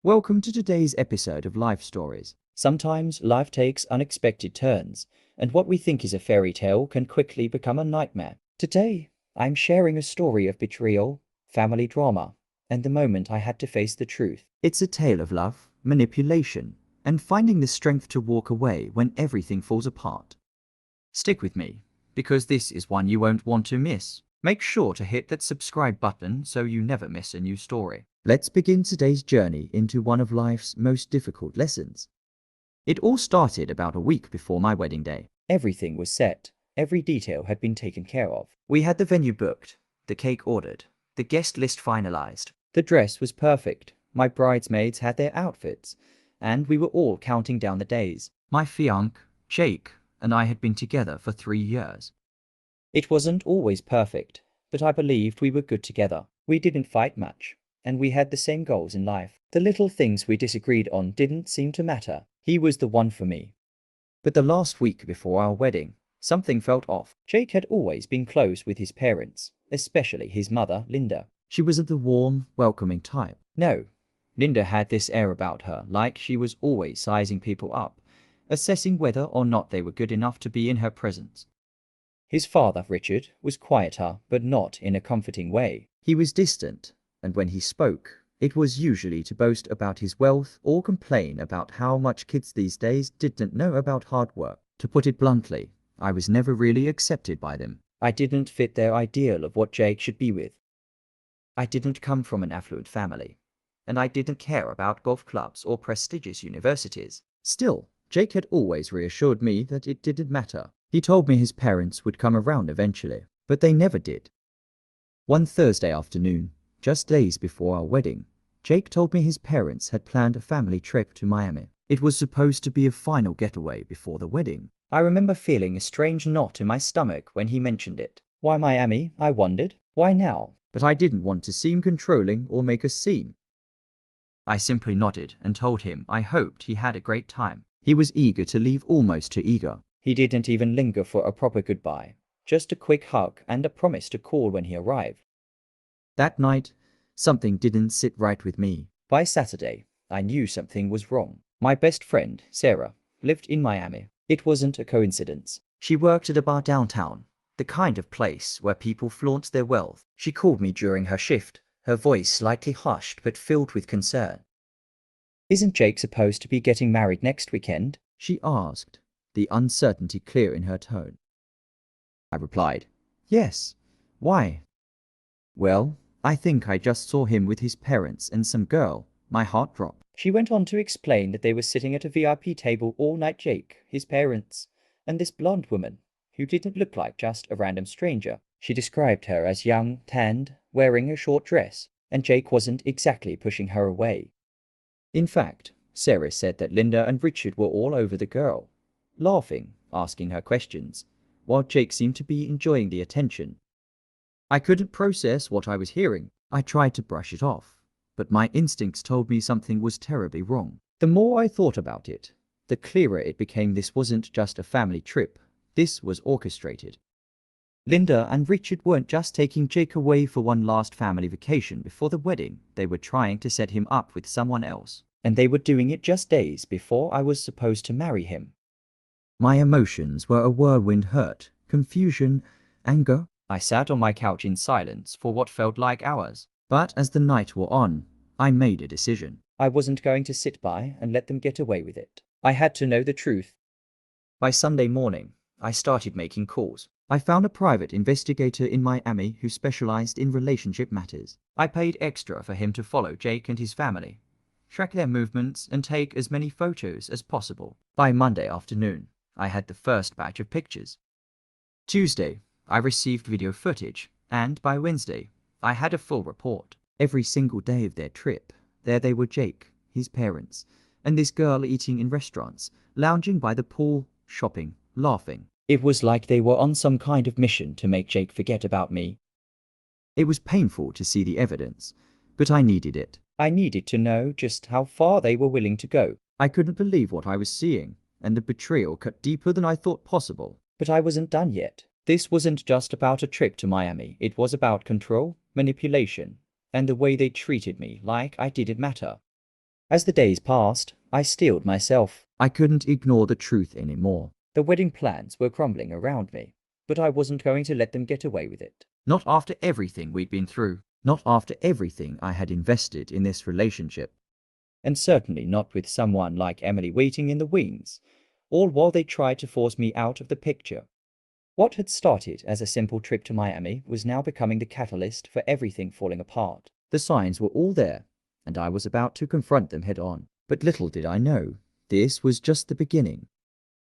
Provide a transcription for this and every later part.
Welcome to today's episode of Life Stories. Sometimes life takes unexpected turns, and what we think is a fairy tale can quickly become a nightmare. Today, I'm sharing a story of betrayal, family drama, and the moment I had to face the truth. It's a tale of love, manipulation, and finding the strength to walk away when everything falls apart. Stick with me, because this is one you won't want to miss. Make sure to hit that subscribe button so you never miss a new story. Let's begin today's journey into one of life's most difficult lessons. It all started about a week before my wedding day. Everything was set. Every detail had been taken care of. We had the venue booked, the cake ordered, the guest list finalized. The dress was perfect. My bridesmaids had their outfits, and we were all counting down the days. My fiancé, Jake, and I had been together for 3 years. It wasn't always perfect, but I believed we were good together. We didn't fight much, and we had the same goals in life. The little things we disagreed on didn't seem to matter. He was the one for me. But the last week before our wedding, something felt off. Jake had always been close with his parents, especially his mother, Linda. She wasn't the warm, welcoming type. No, Linda had this air about her, like she was always sizing people up, assessing whether or not they were good enough to be in her presence. His father, Richard, was quieter, but not in a comforting way. He was distant, and when he spoke, it was usually to boast about his wealth or complain about how much kids these days didn't know about hard work. To put it bluntly, I was never really accepted by them. I didn't fit their ideal of what Jake should be with. I didn't come from an affluent family, and I didn't care about golf clubs or prestigious universities. Still, Jake had always reassured me that it didn't matter. He told me his parents would come around eventually, but they never did. One Thursday afternoon, just days before our wedding, Jake told me his parents had planned a family trip to Miami. It was supposed to be a final getaway before the wedding. I remember feeling a strange knot in my stomach when he mentioned it. Why Miami? I wondered. Why now? But I didn't want to seem controlling or make a scene. I simply nodded and told him I hoped he had a great time. He was eager to leave, almost too eager. He didn't even linger for a proper goodbye, just a quick hug and a promise to call when he arrived. That night, something didn't sit right with me. By Saturday, I knew something was wrong. My best friend, Sarah, lived in Miami. It wasn't a coincidence. She worked at a bar downtown, the kind of place where people flaunt their wealth. She called me during her shift, her voice slightly hushed but filled with concern. "Isn't Jake supposed to be getting married next weekend?" she asked, the uncertainty clear in her tone. I replied, "Yes. Why?" "Well, I think I just saw him with his parents and some girl." My heart dropped. She went on to explain that they were sitting at a VIP table all night. Jake, his parents, and this blonde woman, who didn't look like just a random stranger. She described her as young, tanned, wearing a short dress, and Jake wasn't exactly pushing her away. In fact, Sarah said that Linda and Richard were all over the girl, laughing, asking her questions, while Jake seemed to be enjoying the attention. I couldn't process what I was hearing. I tried to brush it off, but my instincts told me something was terribly wrong. The more I thought about it, the clearer it became this wasn't just a family trip. This was orchestrated. Linda and Richard weren't just taking Jake away for one last family vacation before the wedding. They were trying to set him up with someone else, and they were doing it just days before I was supposed to marry him. My emotions were a whirlwind: hurt, confusion, anger. I sat on my couch in silence for what felt like hours. But as the night wore on, I made a decision. I wasn't going to sit by and let them get away with it. I had to know the truth. By Sunday morning, I started making calls. I found a private investigator in Miami who specialized in relationship matters. I paid extra for him to follow Jake and his family, track their movements, and take as many photos as possible. By Monday afternoon, I had the first batch of pictures. Tuesday, I received video footage, and by Wednesday, I had a full report. Every single day of their trip, there they were: Jake, his parents, and this girl eating in restaurants, lounging by the pool, shopping, laughing. It was like they were on some kind of mission to make Jake forget about me. It was painful to see the evidence, but I needed it. I needed to know just how far they were willing to go. I couldn't believe what I was seeing, and the betrayal cut deeper than I thought possible. But I wasn't done yet. This wasn't just about a trip to Miami. It was about control, manipulation, and the way they treated me like I didn't matter. As the days passed, I steeled myself. I couldn't ignore the truth anymore. The wedding plans were crumbling around me, but I wasn't going to let them get away with it. Not after everything we'd been through. Not after everything I had invested in this relationship. And certainly not with someone like Emily waiting in the wings, all while they tried to force me out of the picture. What had started as a simple trip to Miami was now becoming the catalyst for everything falling apart. The signs were all there, and I was about to confront them head on. But little did I know, this was just the beginning.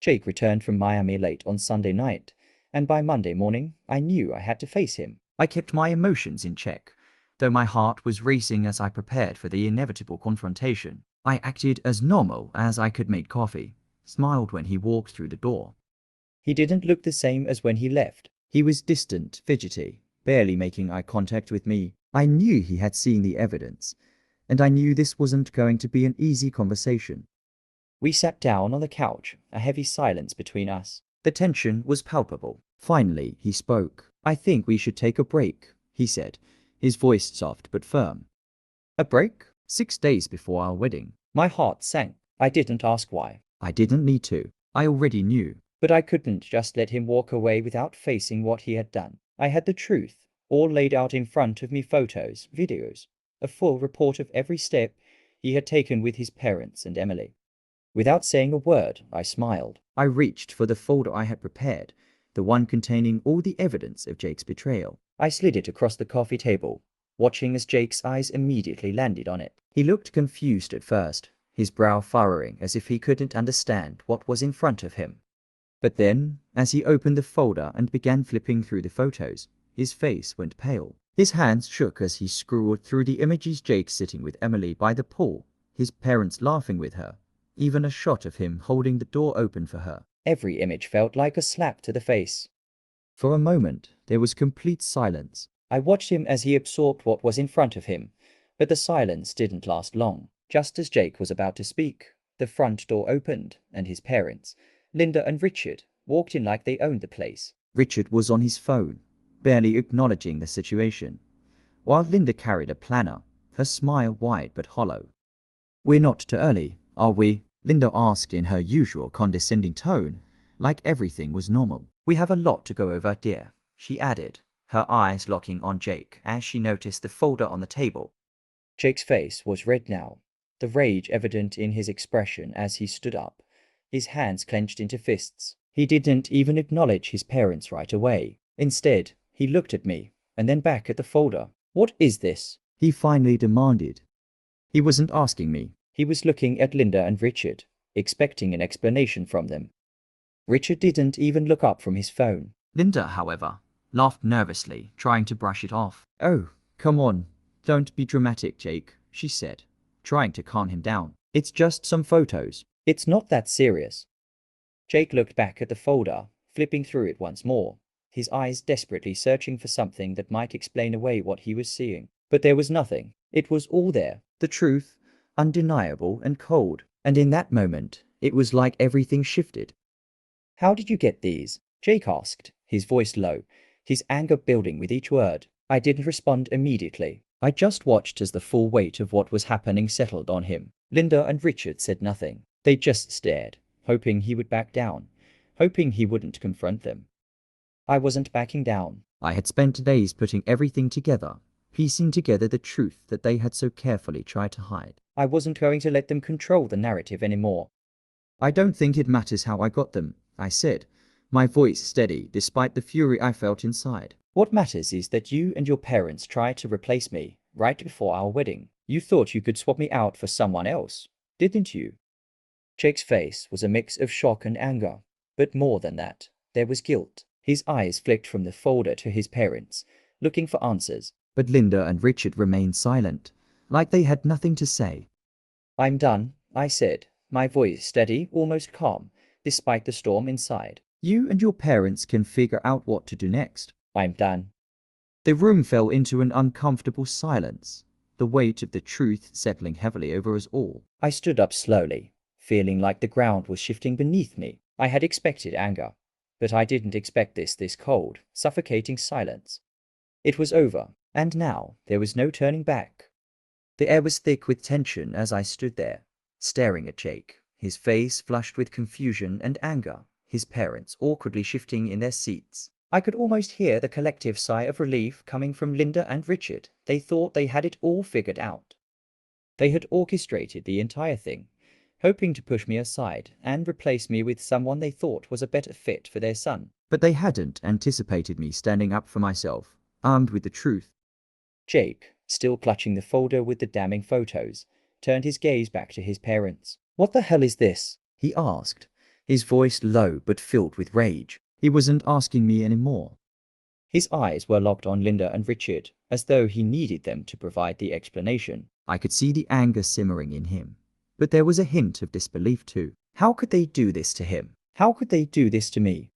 Jake returned from Miami late on Sunday night, and by Monday morning, I knew I had to face him. I kept my emotions in check, though my heart was racing as I prepared for the inevitable confrontation. I acted as normal as I could make coffee, smiled when he walked through the door. He didn't look the same as when he left. He was distant, fidgety, barely making eye contact with me. I knew he had seen the evidence, and I knew this wasn't going to be an easy conversation. We sat down on the couch, a heavy silence between us. The tension was palpable. Finally, he spoke. "I think we should take a break," he said, his voice soft but firm. A break? 6 days before our wedding. My heart sank. I didn't ask why. I didn't need to. I already knew. But I couldn't just let him walk away without facing what he had done. I had the truth, all laid out in front of me, photos, videos, a full report of every step he had taken with his parents and Emily. Without saying a word, I smiled. I reached for the folder I had prepared, the one containing all the evidence of Jake's betrayal. I slid it across the coffee table, watching as Jake's eyes immediately landed on it. He looked confused at first, his brow furrowing as if he couldn't understand what was in front of him. But then, as he opened the folder and began flipping through the photos, his face went pale. His hands shook as he scrolled through the images: Jake sitting with Emily by the pool, his parents laughing with her, even a shot of him holding the door open for her. Every image felt like a slap to the face. For a moment, there was complete silence. I watched him as he absorbed what was in front of him, but the silence didn't last long. Just as Jake was about to speak, the front door opened, and his parents, Linda and Richard, walked in like they owned the place. Richard was on his phone, barely acknowledging the situation, while Linda carried a planner, her smile wide but hollow. "We're not too early, are we?" Linda asked in her usual condescending tone, like everything was normal. "We have a lot to go over, dear," she added, her eyes locking on Jake as she noticed the folder on the table. Jake's face was red now, the rage evident in his expression as he stood up, his hands clenched into fists. He didn't even acknowledge his parents right away. Instead, he looked at me, and then back at the folder. "What is this?" he finally demanded. He wasn't asking me. He was looking at Linda and Richard, expecting an explanation from them. Richard didn't even look up from his phone. Linda, however, laughed nervously, trying to brush it off. "Oh, come on. Don't be dramatic, Jake," she said, trying to calm him down. "It's just some photos. It's not that serious." Jake looked back at the folder, flipping through it once more, his eyes desperately searching for something that might explain away what he was seeing. But there was nothing. It was all there, the truth, undeniable and cold. And in that moment, it was like everything shifted. "How did you get these?" Jake asked, his voice low, his anger building with each word. I didn't respond immediately. I just watched as the full weight of what was happening settled on him. Linda and Richard said nothing. They just stared, hoping he would back down, hoping he wouldn't confront them. I wasn't backing down. I had spent days putting everything together, piecing together the truth that they had so carefully tried to hide. I wasn't going to let them control the narrative anymore. "I don't think it matters how I got them," I said, my voice steady despite the fury I felt inside. "What matters is that you and your parents tried to replace me right before our wedding. You thought you could swap me out for someone else, didn't you?" Jake's face was a mix of shock and anger, but more than that, there was guilt. His eyes flicked from the folder to his parents, looking for answers. But Linda and Richard remained silent, like they had nothing to say. "I'm done," I said, my voice steady, almost calm, despite the storm inside. "You and your parents can figure out what to do next. I'm done." The room fell into an uncomfortable silence, the weight of the truth settling heavily over us all. I stood up slowly, feeling like the ground was shifting beneath me. I had expected anger, but I didn't expect this cold, suffocating silence. It was over, and now there was no turning back. The air was thick with tension as I stood there, staring at Jake, his face flushed with confusion and anger, his parents awkwardly shifting in their seats. I could almost hear the collective sigh of relief coming from Linda and Richard. They thought they had it all figured out. They had orchestrated the entire thing, hoping to push me aside and replace me with someone they thought was a better fit for their son. But they hadn't anticipated me standing up for myself, armed with the truth. Jake, still clutching the folder with the damning photos, turned his gaze back to his parents. "What the hell is this?" he asked, his voice low but filled with rage. He wasn't asking me anymore. His eyes were locked on Linda and Richard, as though he needed them to provide the explanation. I could see the anger simmering in him, but there was a hint of disbelief too. How could they do this to him? How could they do this to me?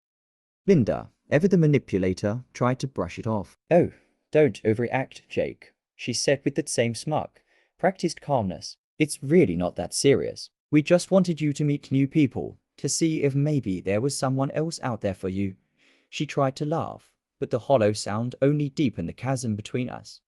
Linda, ever the manipulator, tried to brush it off. "Oh, don't overreact, Jake," she said with that same smug, practiced calmness. "It's really not that serious. We just wanted you to meet new people, to see if maybe there was someone else out there for you." She tried to laugh, but the hollow sound only deepened the chasm between us.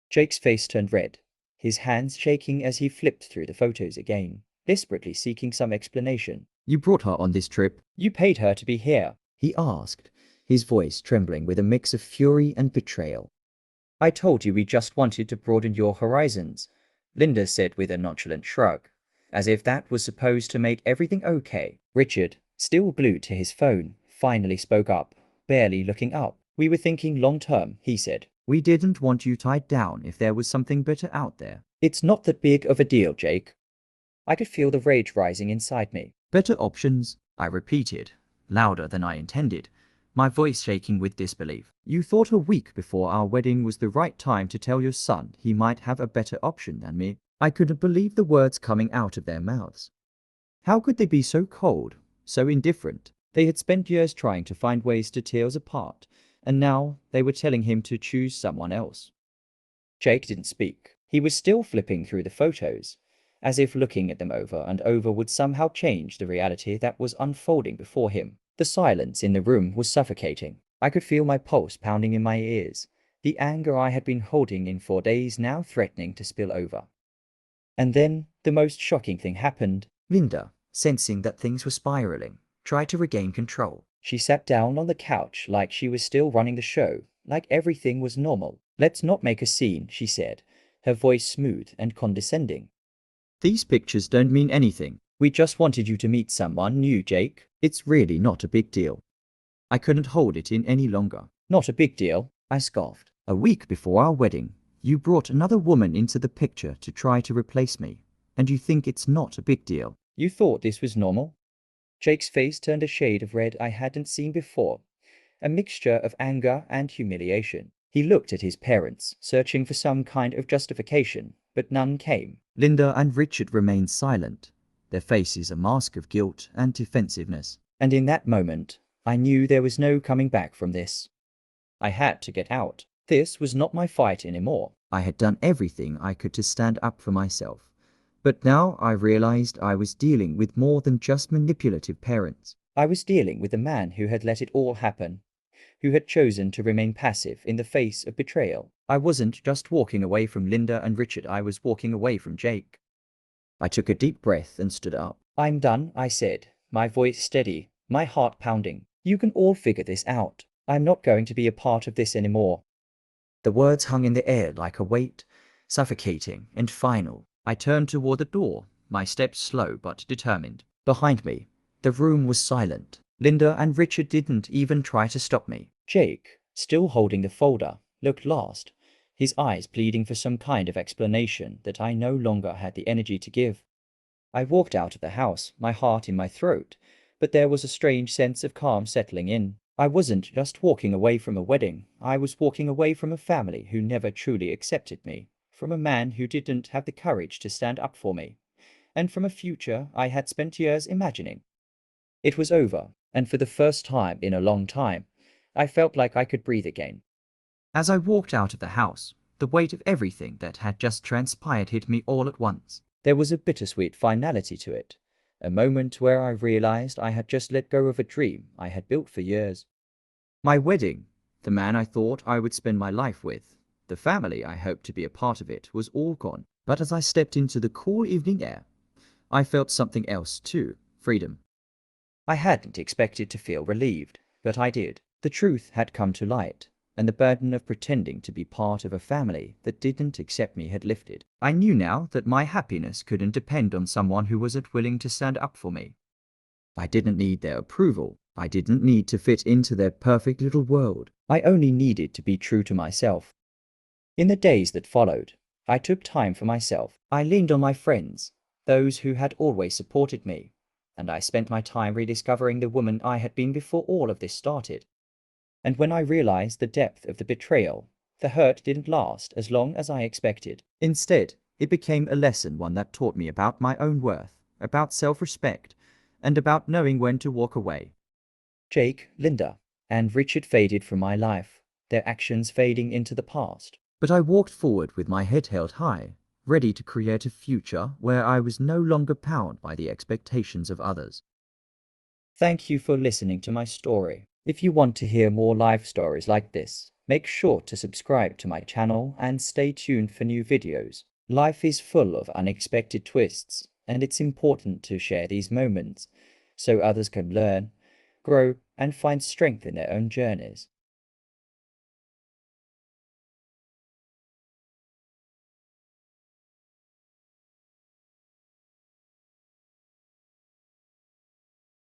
Jake's face turned red, his hands shaking as he flipped through the photos again, desperately seeking some explanation. "You brought her on this trip? You paid her to be here?" he asked, his voice trembling with a mix of fury and betrayal. "I told you we just wanted to broaden your horizons," Linda said with a nonchalant shrug, as if that was supposed to make everything okay. Richard, still glued to his phone, finally spoke up, barely looking up. "We were thinking long term," he said. "We didn't want you tied down if there was something better out there." "It's not that big of a deal, Jake." I could feel the rage rising inside me. "Better options," I repeated, louder than I intended, my voice shaking with disbelief. "You thought a week before our wedding was the right time to tell your son he might have a better option than me." I couldn't believe the words coming out of their mouths. How could they be so cold, so indifferent? They had spent years trying to find ways to tear us apart, and now they were telling him to choose someone else. Jake didn't speak. He was still flipping through the photos, as if looking at them over and over would somehow change the reality that was unfolding before him. The silence in the room was suffocating. I could feel my pulse pounding in my ears, the anger I had been holding in for days now threatening to spill over. And then, the most shocking thing happened. Linda, sensing that things were spiraling, tried to regain control. She sat down on the couch like she was still running the show, like everything was normal. "Let's not make a scene," she said, her voice smooth and condescending. "These pictures don't mean anything. We just wanted you to meet someone new, Jake. It's really not a big deal." I couldn't hold it in any longer. "Not a big deal?" I scoffed. "A week before our wedding, you brought another woman into the picture to try to replace me, and you think it's not a big deal? You thought this was normal?" Jake's face turned a shade of red I hadn't seen before, a mixture of anger and humiliation. He looked at his parents, searching for some kind of justification, but none came. Linda and Richard remained silent, their faces a mask of guilt and defensiveness. And in that moment, I knew there was no coming back from this. I had to get out. This was not my fight anymore. I had done everything I could to stand up for myself. But now I realized I was dealing with more than just manipulative parents. I was dealing with a man who had let it all happen, who had chosen to remain passive in the face of betrayal. I wasn't just walking away from Linda and Richard, I was walking away from Jake. I took a deep breath and stood up. "I'm done," I said, my voice steady, my heart pounding. "You can all figure this out. I'm not going to be a part of this anymore." The words hung in the air like a weight, suffocating and final. I turned toward the door, my steps slow but determined. Behind me, the room was silent. Linda and Richard didn't even try to stop me. Jake, still holding the folder, looked lost, his eyes pleading for some kind of explanation that I no longer had the energy to give. I walked out of the house, my heart in my throat, but there was a strange sense of calm settling in. I wasn't just walking away from a wedding, I was walking away from a family who never truly accepted me, from a man who didn't have the courage to stand up for me, and from a future I had spent years imagining. It was over, and for the first time in a long time, I felt like I could breathe again. As I walked out of the house, the weight of everything that had just transpired hit me all at once. There was a bittersweet finality to it, a moment where I realized I had just let go of a dream I had built for years. My wedding, the man I thought I would spend my life with, the family I hoped to be a part of it, was all gone. But as I stepped into the cool evening air, I felt something else too: freedom. I hadn't expected to feel relieved, but I did. The truth had come to light, and the burden of pretending to be part of a family that didn't accept me had lifted. I knew now that my happiness couldn't depend on someone who wasn't willing to stand up for me. I didn't need their approval. I didn't need to fit into their perfect little world. I only needed to be true to myself. In the days that followed, I took time for myself. I leaned on my friends, those who had always supported me, and I spent my time rediscovering the woman I had been before all of this started. And when I realized the depth of the betrayal, the hurt didn't last as long as I expected. Instead, it became a lesson, one that taught me about my own worth, about self-respect, and about knowing when to walk away. Jake, Linda, and Richard faded from my life, their actions fading into the past. But I walked forward with my head held high, ready to create a future where I was no longer bound by the expectations of others. Thank you for listening to my story. If you want to hear more life stories like this, make sure to subscribe to my channel and stay tuned for new videos. Life is full of unexpected twists, and it's important to share these moments so others can learn, grow, and find strength in their own journeys.